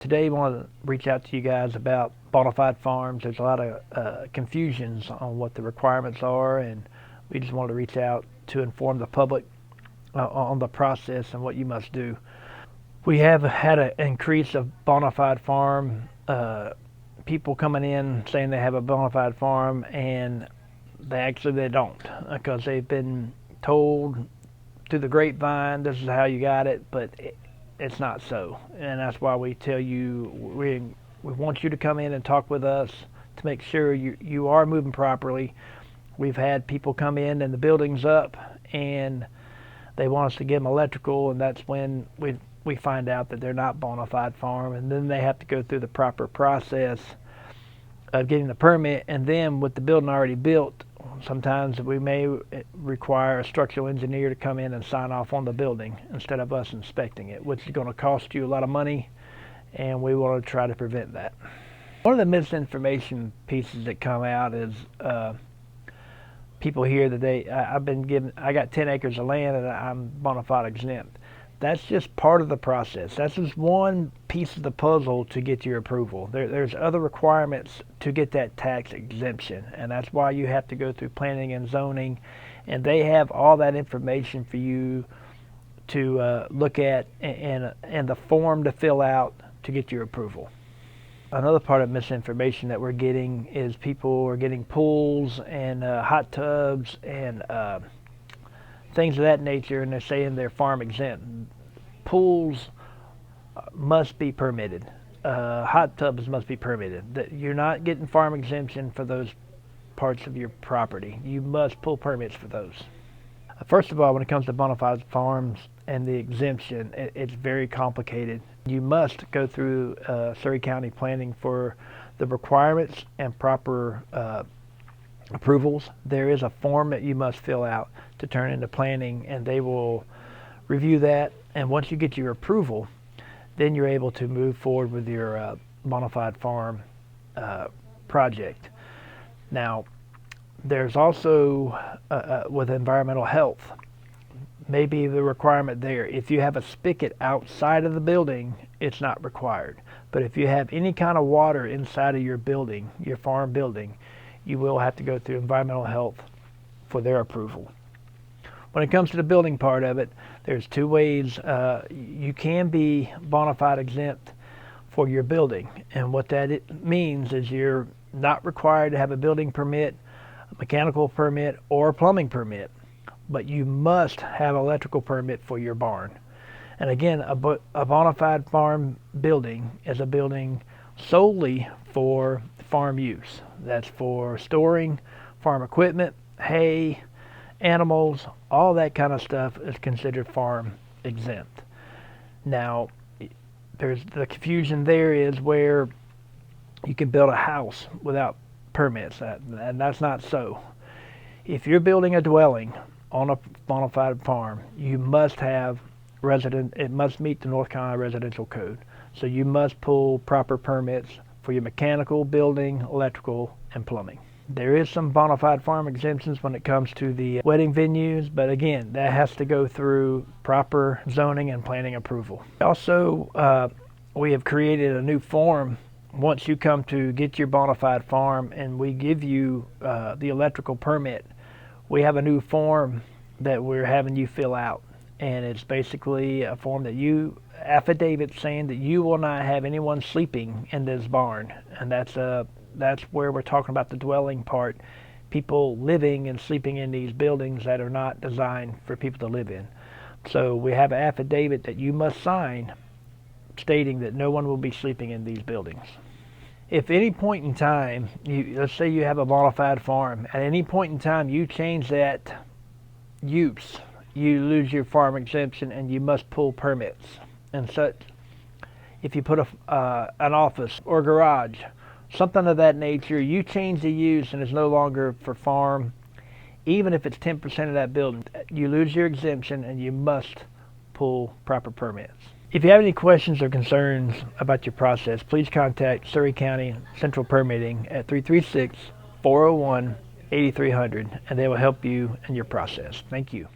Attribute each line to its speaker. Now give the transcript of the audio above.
Speaker 1: Today, I want to reach out to you guys about bona fide farms. There's a lot of confusions on what the requirements are, and we just wanted to reach out to inform the public on the process and what you must do. We have had an increase of bona fide farm people coming in saying they have a bona fide farm, and they don't, because they've been told through the grapevine this is how you got it, but it's not so, and that's why we tell you we want you to come in and talk with us to make sure you are moving properly. We've had people come in and the building's up and they want us to give them electrical, and that's when we find out that they're not bona fide farm, and then they have to go through the proper process of getting the permit. And then with the building already built, sometimes we may require a structural engineer to come in and sign off on the building instead of us inspecting it, which is going to cost you a lot of money, and we want to try to prevent that. One of the misinformation pieces that come out is people hear that I got 10 acres of land and I'm bona fide exempt. That's just part of the process. That's just one piece of the puzzle to get your approval. There's other requirements to get that tax exemption, and that's why you have to go through planning and zoning, and they have all that information for you to look at and the form to fill out to get your approval. Another part of misinformation that we're getting is people are getting pools and hot tubs and things of that nature, and they're saying they're farm exempt. Pools must be permitted. Hot tubs must be permitted. You're not getting farm exemption for those parts of your property. You must pull permits for those. First of all, when it comes to bona fide farms and the exemption, it's very complicated. You must go through Surry County planning for the requirements and proper approvals. There is a form that you must fill out to turn into planning, and they will review that, and once you get your approval, then you're able to move forward with your bona fide farm project. Now, there's also with environmental health, maybe the requirement there, if you have a spigot outside of the building, it's not required. But if you have any kind of water inside of your building, your farm building, you will have to go through environmental health for their approval. When it comes to the building part of it, there's two ways. You can be bona fide exempt for your building, and what that means is you're not required to have a building permit, a mechanical permit, or a plumbing permit, but you must have an electrical permit for your barn. And again, a bona fide farm building is a building solely for farm use. That's for storing farm equipment, hay, animals, all that kind of stuff is considered farm exempt. Now, there's the confusion there is where you can build a house without permits, and that's not so. If you're building a dwelling on a bona fide farm, you must have it must meet the North Carolina Residential Code. So you must pull proper permits for your mechanical, building, electrical, and plumbing. There is some bona fide farm exemptions when it comes to the wedding venues, but again, that has to go through proper zoning and planning approval. Also, we have created a new form once you come to get your bona fide farm and we give you the electrical permit. We have a new form that we're having you fill out, and it's basically a form that affidavit saying that you will not have anyone sleeping in this barn, and that's where we're talking about the dwelling part, people living and sleeping in these buildings that are not designed for people to live in. So we have an affidavit that you must sign stating that no one will be sleeping in these buildings. If at any point in time, let's say you have a bona fide farm, at any point in time you change that use, you lose your farm exemption and you must pull permits and such. If you put an office or garage, something of that nature, you change the use and it's no longer for farm, even if it's 10% of that building, you lose your exemption and you must pull proper permits. If you have any questions or concerns about your process, please contact Surry County Central Permitting at 336-401-8300, and they will help you in your process. Thank you.